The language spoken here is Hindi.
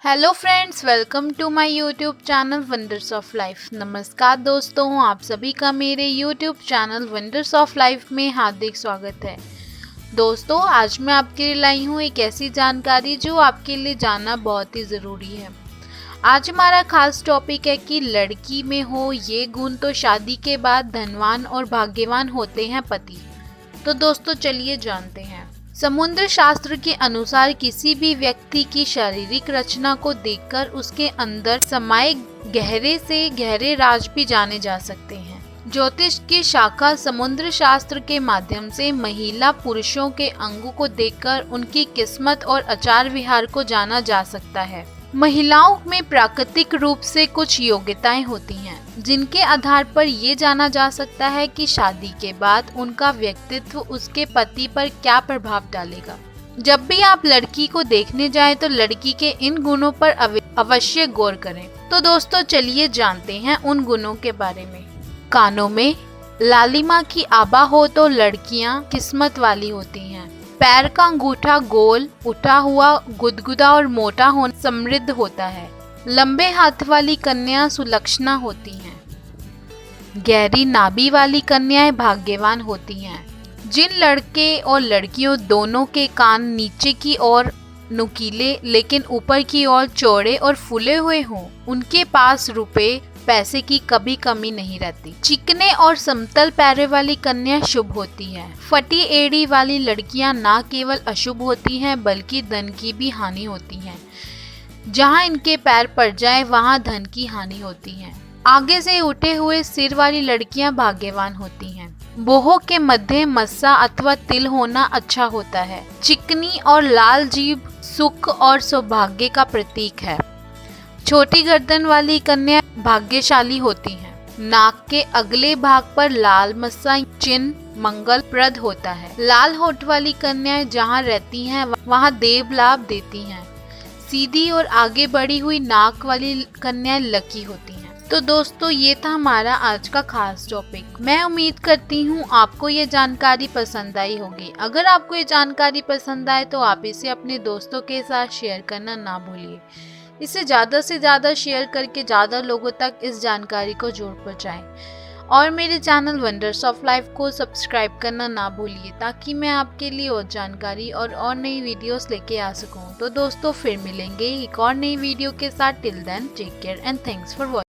Hello friends, welcome to my YouTube channel wonders of life. नमस्कार दोस्तों, आप सभी का मेरे YouTube channel wonders of life में हार्दिक स्वागत है। दोस्तों, आज मैं आपके लिए लाई हूँ एक ऐसी जानकारी जो आपके लिए जानना बहुत ही ज़रूरी है। आज हमारा खास टॉपिक है कि लड़की में हो ये गुण तो शादी के बाद धनवान और भाग्यवान होते हैं पति। तो दोस्तों चलिए जानते हैं। समुद्र शास्त्र के अनुसार किसी भी व्यक्ति की शारीरिक रचना को देखकर उसके अंदर समाये गहरे से गहरे राज भी जाने जा सकते हैं। ज्योतिष की शाखा समुद्र शास्त्र के माध्यम से महिला पुरुषों के अंगों को देखकर उनकी किस्मत और आचार विहार को जाना जा सकता है। महिलाओं में प्राकृतिक रूप से कुछ योग्यताएं होती हैं जिनके आधार पर ये जाना जा सकता है कि शादी के बाद उनका व्यक्तित्व उसके पति पर क्या प्रभाव डालेगा। जब भी आप लड़की को देखने जाएं तो लड़की के इन गुणों पर अवश्य गौर करें। तो दोस्तों चलिए जानते हैं उन गुणों के बारे में। कानों में लालिमा की आभा हो तो लड़कियां किस्मत वाली होती हैं। पैर का अंगूठा गोल उठा हुआ, गुदगुदा और मोटा होना समृद्ध होता है। लंबे हाथ वाली कन्या सुलक्षणा होती हैं। गहरी नाभि वाली कन्याएं भाग्यवान होती हैं। जिन लड़के और लड़कियों दोनों के कान नीचे की ओर नुकीले लेकिन ऊपर की ओर चौड़े और फूले हुए हों, उनके पास रुपए पैसे की कभी कमी नहीं रहती। चिकने और समतल पैरों वाली कन्या शुभ होती है। फटी एड़ी वाली लड़कियां न केवल अशुभ होती हैं बल्कि धन की भी हानि होती है। जहां इनके पैर पड़ जाए वहां धन की हानि होती है। आगे से उठे हुए सिर वाली लड़कियां भाग्यवान होती हैं। बोहों के मध्य मस्सा अथवा तिल होना अच्छा होता है। चिकनी और लाल जीभ सुख और सौभाग्य का प्रतीक है। छोटी गर्दन वाली कन्या भाग्यशाली होती हैं। नाक के अगले भाग पर लाल मस्सा चिन्ह मंगल प्रद होता है। लाल होठ वाली कन्याएं जहाँ रहती हैं वहाँ देव लाभ देती हैं। सीधी और आगे बढ़ी हुई नाक वाली कन्याएं लकी होती हैं। तो दोस्तों ये था हमारा आज का खास टॉपिक। मैं उम्मीद करती हूँ आपको ये जानकारी पसंद आई होगी। अगर आपको ये जानकारी पसंद आए तो आप इसे अपने दोस्तों के साथ शेयर करना ना भूलिए। इसे ज़्यादा से ज़्यादा शेयर करके ज़्यादा लोगों तक इस जानकारी को जोड़ पहुँचाएं। और मेरे चैनल वंडर्स ऑफ लाइफ को सब्सक्राइब करना ना भूलिए ताकि मैं आपके लिए और जानकारी और नई वीडियोस लेके आ सकूं। तो दोस्तों फिर मिलेंगे एक और नई वीडियो के साथ। Till then take care and thanks for watching.